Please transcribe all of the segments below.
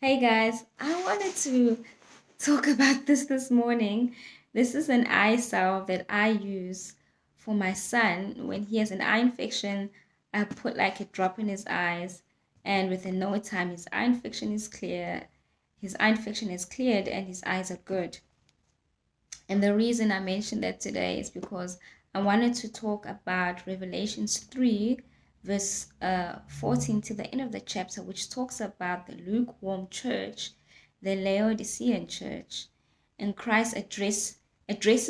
Hey guys, I wanted to talk about this morning. This is an eye salve that I use for my son when he has an eye infection. I put like a drop in his eyes, and within no time, his eye infection is clear. His eye infection is cleared, and his eyes are good. And the reason I mentioned that today is because I wanted to talk about Revelations 3, verse 14 to the end of the chapter, which talks about the lukewarm church, the Laodicean church. And Christ addresses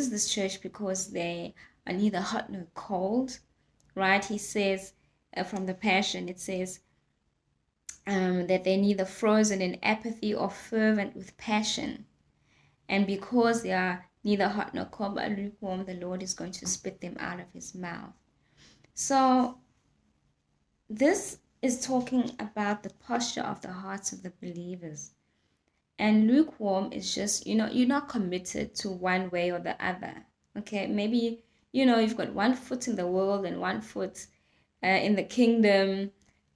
this church because they are neither hot nor cold, right? He says, from the Passion, it says, that they're neither frozen in apathy or fervent with passion. And because they are neither hot nor cold but lukewarm, the Lord is going to spit them out of his mouth. So this is talking about the posture of the hearts of the believers. And lukewarm is just, you're not committed to one way or the other. Okay, maybe, you've got one foot in the world and one foot in the kingdom,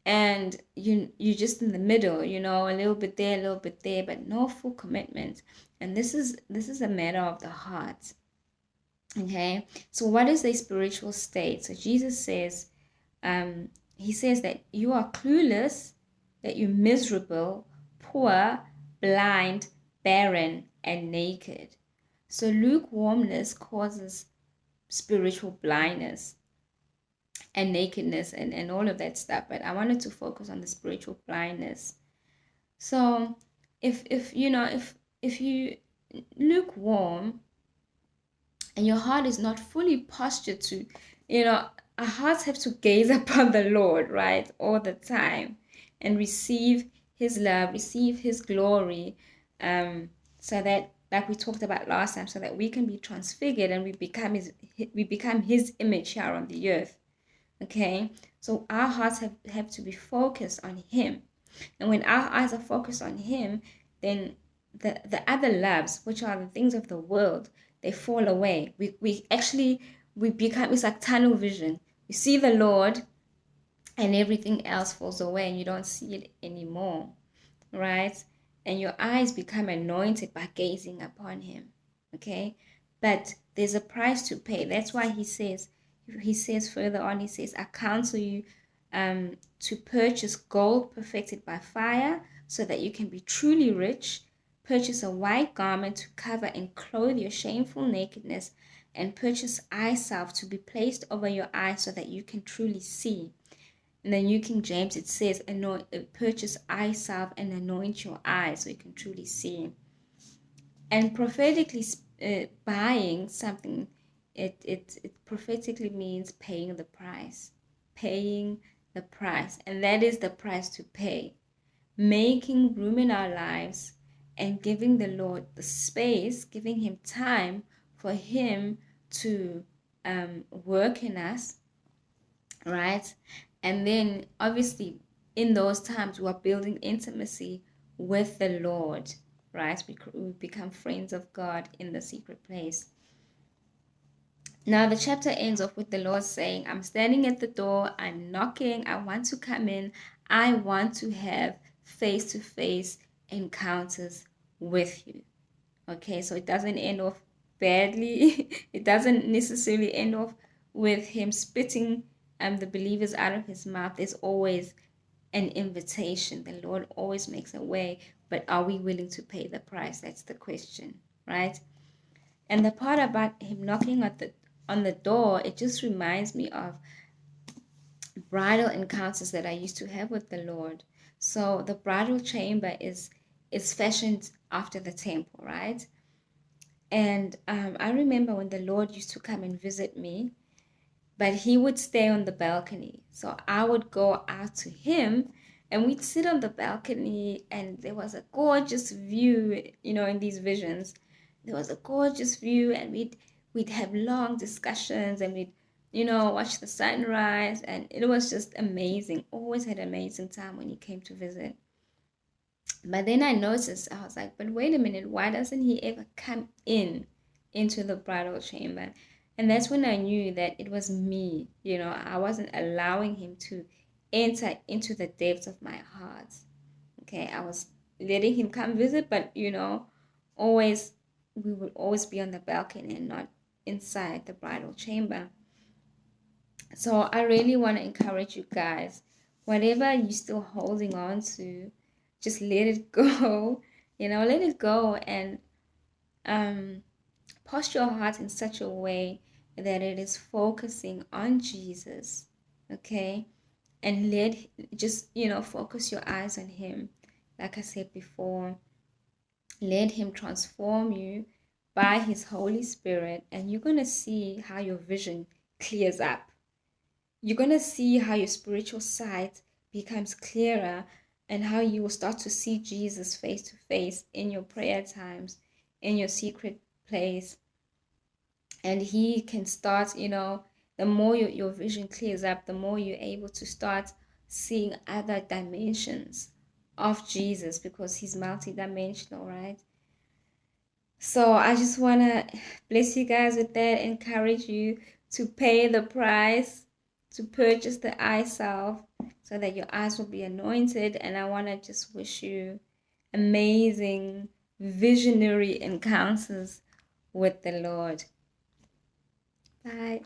and you're just in the middle, a little bit there, a little bit there, but no full commitment. And this is a matter of the heart. Okay, so what is a spiritual state? So Jesus says, he says that you are clueless, that you're miserable, poor, blind, barren, and naked. So lukewarmness causes spiritual blindness and nakedness and all of that stuff. But I wanted to focus on the spiritual blindness. So if you lukewarm and your heart is not fully postured to, our hearts have to gaze upon the Lord, right, all the time, and receive his love, receive his glory, so that, like we talked about last time, so that we can be transfigured and we become his image here on the earth. Okay, so our hearts have to be focused on him. And when our eyes are focused on him, then the other loves, which are the things of the world, they fall away. We become, it's like tunnel vision. You see the Lord and everything else falls away and you don't see it anymore, right? And your eyes become anointed by gazing upon him. Okay, but there's a price to pay. That's why he says further on, he says, I counsel you to purchase gold perfected by fire, so that you can be truly rich. Purchase a white garment to cover and clothe your shameful nakedness, and purchase eye salve to be placed over your eyes, so that you can truly see. In the New King James, it says, purchase eye salve and anoint your eyes, so you can truly see. And prophetically, buying something, it prophetically means paying the price. Paying the price. And that is the price to pay. Making room in our lives and giving the Lord the space, giving him time for him to work in us, right? And then obviously in those times we are building intimacy with the Lord, right? We become friends of God in the secret place. Now the chapter ends off with the Lord saying, I'm standing at the door, I'm knocking, I want to come in, I want to have face-to-face encounters with you. Okay, so it doesn't end off badly. It doesn't necessarily end off with him spitting the believers out of his mouth. There's always an invitation. The Lord always makes a way, but are we willing to pay the price? That's the question, right? And the part about him knocking on the door, it just reminds me of bridal encounters that I used to have with the Lord. So the bridal chamber is fashioned after the temple, right? And I remember when the Lord used to come and visit me, but he would stay on the balcony. So I would go out to him and we'd sit on the balcony, and there was a gorgeous view, in these visions. There was a gorgeous view, and we'd have long discussions, and we'd, watch the sunrise, and it was just amazing. Always had an amazing time when he came to visit. But then I noticed, I was like, but wait a minute, why doesn't he ever come into the bridal chamber? And that's when I knew that it was me. I wasn't allowing him to enter into the depths of my heart. Okay, I was letting him come visit, but always we will always be on the balcony and not inside the bridal chamber. So I really want to encourage you guys, whatever you're still holding on to, just let it go. Let it go, and posture your heart in such a way that it is focusing on Jesus, okay? And just focus your eyes on him. Like I said before, let him transform you by his Holy Spirit, and you're going to see how your vision clears up. You're going to see how your spiritual sight becomes clearer, and how you will start to see Jesus face to face in your prayer times, in your secret place. And he can start, the more your vision clears up, the more you're able to start seeing other dimensions of Jesus, because he's multidimensional, right? So I just want to bless you guys with that, encourage you to pay the price to purchase the eye salve so that your eyes will be anointed. And I want to just wish you amazing visionary encounters with the Lord. Bye.